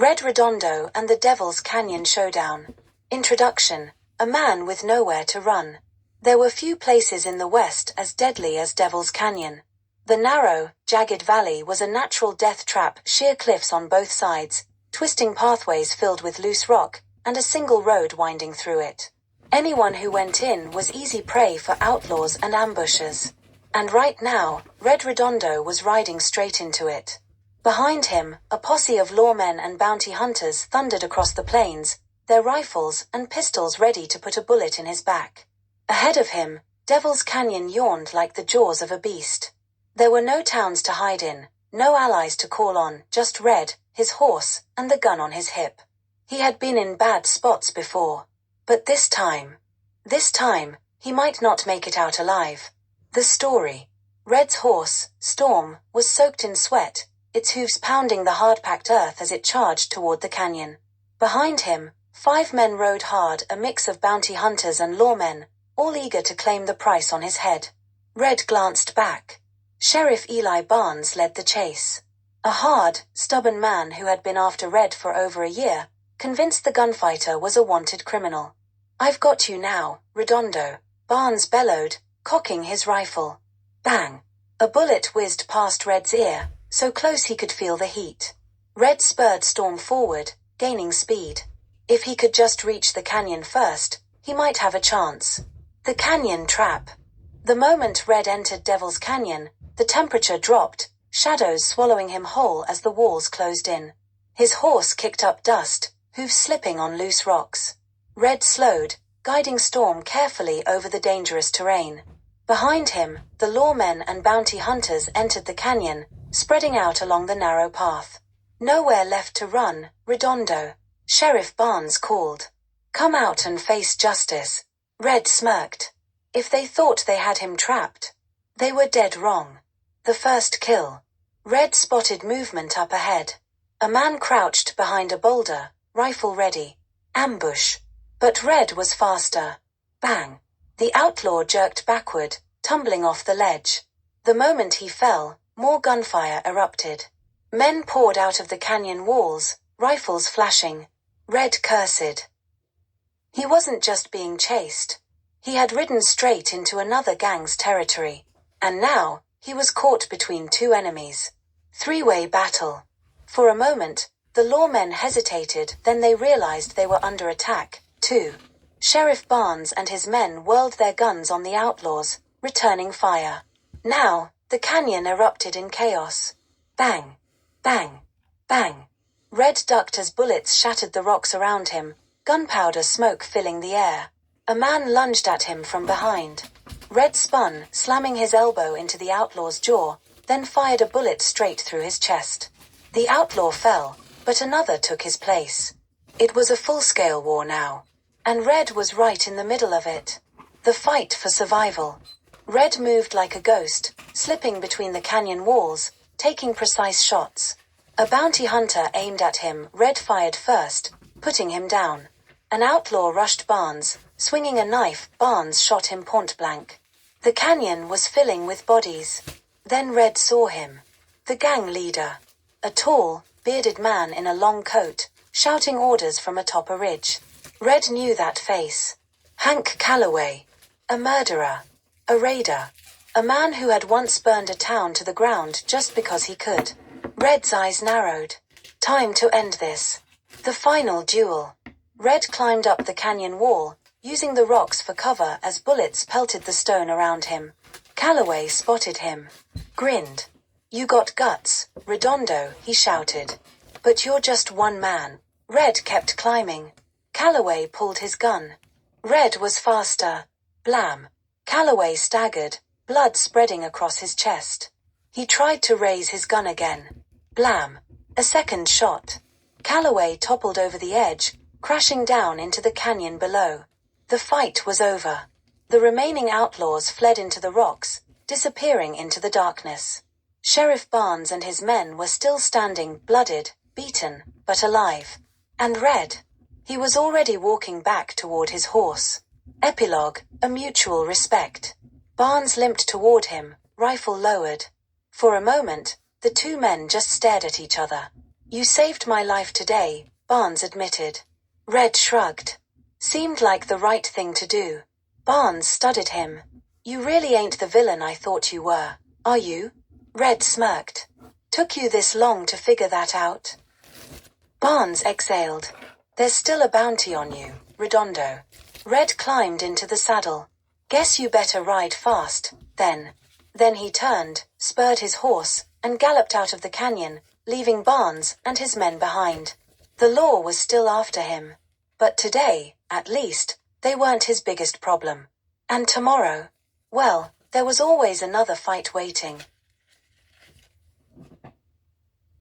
Red Redondo and the Devil's Canyon Showdown. Introduction. A man with nowhere to run. There were few places in the West as deadly as Devil's Canyon. The narrow, jagged valley was a natural death trap, sheer cliffs on both sides, twisting pathways filled with loose rock, and a single road winding through it. Anyone who went in was easy prey for outlaws and ambushers. And right now, Red Redondo was riding straight into it. Behind him, a posse of lawmen and bounty hunters thundered across the plains, their rifles and pistols ready to put a bullet in his back. Ahead of him, Devil's Canyon yawned like the jaws of a beast. There were no towns to hide in, no allies to call on, just Red, his horse, and the gun on his hip. He had been in bad spots before. But this time, he might not make it out alive. The story. Red's horse, Storm, was soaked in sweat, its hooves pounding the hard-packed earth as it charged toward the canyon. Behind him, 5 men rode hard, a mix of bounty hunters and lawmen, all eager to claim the price on his head. Red glanced back. Sheriff Eli Barnes led the chase. A hard, stubborn man who had been after Red for over a year, convinced the gunfighter was a wanted criminal. "I've got you now, Redondo," Barnes bellowed, cocking his rifle. Bang! A bullet whizzed past Red's ear, so close he could feel the heat. Red spurred Storm forward, gaining speed. If he could just reach the canyon first, he might have a chance. The canyon trap. The moment Red entered Devil's Canyon, the temperature dropped, shadows swallowing him whole as the walls closed in. His horse kicked up dust, hooves slipping on loose rocks. Red slowed, guiding Storm carefully over the dangerous terrain. Behind him, the lawmen and bounty hunters entered the canyon, spreading out along the narrow path. "Nowhere left to run, Redondo," Sheriff Barnes called. "Come out and face justice." Red smirked. If they thought they had him trapped, they were dead wrong. The first kill. Red spotted movement up ahead. A man crouched behind a boulder, rifle ready. Ambush. But Red was faster. Bang! The outlaw jerked backward, tumbling off the ledge. The moment he fell, more gunfire erupted. Men poured out of the canyon walls, rifles flashing. Red cursed. He wasn't just being chased. He had ridden straight into another gang's territory. And now, he was caught between 2 enemies. 3-way battle. For a moment, the lawmen hesitated, then they realized they were under attack, too. Sheriff Barnes and his men whirled their guns on the outlaws, returning fire. Now, the canyon erupted in chaos. Bang! Bang! Bang! Red ducked as bullets shattered the rocks around him, gunpowder smoke filling the air. A man lunged at him from behind. Red spun, slamming his elbow into the outlaw's jaw, then fired a bullet straight through his chest. The outlaw fell, but another took his place. It was a full-scale war now. And Red was right in the middle of it. The fight for survival. Red moved like a ghost, slipping between the canyon walls, taking precise shots. A bounty hunter aimed at him, Red fired first, putting him down. An outlaw rushed Barnes, swinging a knife, Barnes shot him point blank. The canyon was filling with bodies. Then Red saw him. The gang leader. A tall, bearded man in a long coat, shouting orders from atop a ridge. Red knew that face. Hank Calloway. A murderer. A raider. A man who had once burned a town to the ground just because he could. Red's eyes narrowed. Time to end this. The final duel. Red climbed up the canyon wall, using the rocks for cover as bullets pelted the stone around him. Calloway spotted him. Grinned. "You got guts, Redondo," he shouted. "But you're just one man." Red kept climbing. Calloway pulled his gun. Red was faster. Blam! Calloway staggered, blood spreading across his chest. He tried to raise his gun again. Blam! A second shot. Calloway toppled over the edge, crashing down into the canyon below. The fight was over. The remaining outlaws fled into the rocks, disappearing into the darkness. Sheriff Barnes and his men were still standing, blooded, beaten, but alive. And Red. He was already walking back toward his horse. Epilogue, a mutual respect. Barnes limped toward him, rifle lowered. For a moment, the 2 men just stared at each other. You saved my life today, Barnes admitted. Red shrugged. Seemed like the right thing to do. Barnes studied him. You really ain't the villain I thought you were, are you? Red smirked. Took you this long to figure that out? Barnes exhaled. There's still a bounty on you, Redondo. Red climbed into the saddle. Guess you better ride fast, then. Then he turned, spurred his horse, and galloped out of the canyon, leaving Barnes and his men behind. The law was still after him. But today, at least, they weren't his biggest problem. And tomorrow? Well, there was always another fight waiting.